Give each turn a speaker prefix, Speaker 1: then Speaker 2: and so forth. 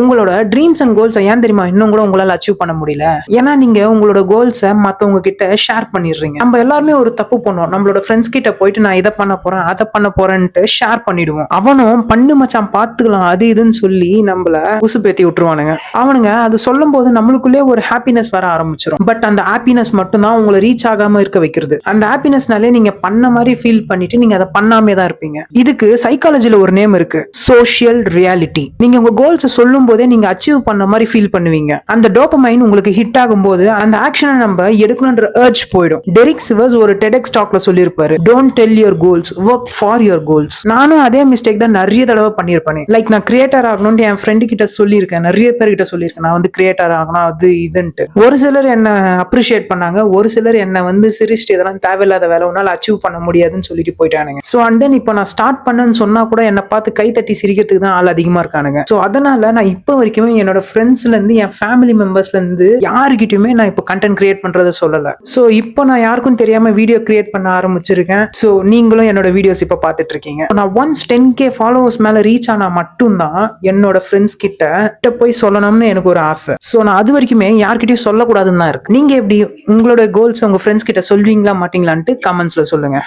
Speaker 1: உங்களோட dreams and கோல்ஸை ஏன் தெரியுமா இன்னும் கூட உங்களால அச்சீவ் பண்ண முடியல? ஏன்னா நீங்க உங்களோட கோல்ஸை மத்தவங்க கிட்ட ஷேர் பண்ணிடுறீங்க. நம்ம எல்லாருமே ஒரு தப்பு பண்ணுவோம். நம்மளோட ஃப்ரெண்ட்ஸ் கிட்ட போயிட்டு நான் இதை பண்ண போறேன் அதை பண்ண போறேன்ட்டு ஷேர் பண்ணிடுவோம். அவனும் பண்ணு மச்சான் பாத்துக்கலாம் அது இதுன்னு சொல்லி நம்மள உசுப்பேத்தி விட்டுருவானுங்க. அவனுங்க அது சொல்லும் போது நம்மளுக்குள்ளே ஒரு ஹாப்பினஸ் வர ஆரம்பிச்சிடும். பட் அந்த ஹாப்பினஸ் மட்டும் தான் உங்களை ரீச் ஆகாம இருக்க வைக்கிறது. அந்த ஹாப்பினஸ்னாலே நீங்க பண்ண மாதிரி ஃபீல் பண்ணிட்டு நீங்க அதை பண்ணாமே தான் இருப்பீங்க. இதுக்கு சைக்காலஜில ஒரு நேம் இருக்கு, சோஷியல் ரியாலிட்டி. நீங்க உங்க கோல்ஸ் சொல்லும் போதே நீங்க அச்சீவ் பண்ண மாதிரி ஃபீல் பண்ணுவீங்க. அந்த டோபமைன் உங்களுக்கு ஹிட் ஆகும்போது அந்த ஆக்ஷனை நம்ம எடுக்கணும்ன்ற அர்ஜ் போயிடும். டெரிக் சிவர்ஸ் ஒரு டெடெக்ஸ் டாக்ல சொல்லியிருப்பாரு, don't tell your goals, work for your goals. நானும் அதே மிஸ்டேக் தான் நிறைய தடவை பண்ணியிருப்பேன். லைக் நான் கிரியேட்டர் ஆகணும்னு என் ஃப்ரெண்டு கிட்ட சொல்லியிருக்கேன், நிறைய பேர்கிட்ட சொல்லியிருக்கேன் நான் வந்து கிரியேட்டர் ஆகணும் அது இதுன்ட்டு. ஒரு சிலர் என்ன அப்ரிஷியேட் பண்ணாங்க, ஒரு சிலர் என்ன வந்து சிரிச்சிட்டு இதெல்லாம் தேவையில்லாத வேலை உன்னால அச்சீவ் பண்ண முடியாதுன்னு சொல்லிட்டு போயிட்டானுங்க. ஸோ அண்ட் தென் இப்போ நான் ஸ்டார்ட் பண்ணேன்னு சொன்னா கூட என்னை பார்த்து கை தட்டி சிரிக்கிறதுக்கு தான் ஆள் அதிகமா இருக்கானுங்க. ஸோ அதனால நான் இப்போ வரைக்குமே என்னோட ஃப்ரெண்ட்ஸ்ல இருந்து என் ஃபேமிலி மெம்பர்ஸ்ல இருந்து யாருக்கிட்டயுமே நான் இப்போ கண்டென்ட் கிரியேட் பண்றதை சொல்லல. ஸோ இப்போ நான் யாருக்கும் தெரியாம வீடியோ கிரியேட் பண்ண ஆரம்பிச்சிருக்கேன். ஸோ நீங்களும் என்னோட வீடியோஸ் இப்போ பார்த்துட்டு இருக்கீங்க. நான் ஒன்ஸ் 10K ஃபாலோவர்ஸ் மேல ரீச் ஆனா மட்டும்தான் என்னோட ஃப்ரெண்ட்ஸ் கிட்ட போய் சொல்லணும்னு எனக்கு ஒரு ஆசை. ஸோ நான் அது வரைக்குமே யார்கிட்டயும் சொல்லக்கூடாதுன்னு தான் இருக்கு. நீங்க எப்படி உங்களோட கோல்ஸ் உங்க ஃப்ரெண்ட்ஸ் கிட்ட சொல்வீங்களா மாட்டீங்களான்ட்டு கமெண்ட்ஸ்ல சொல்லுங்க.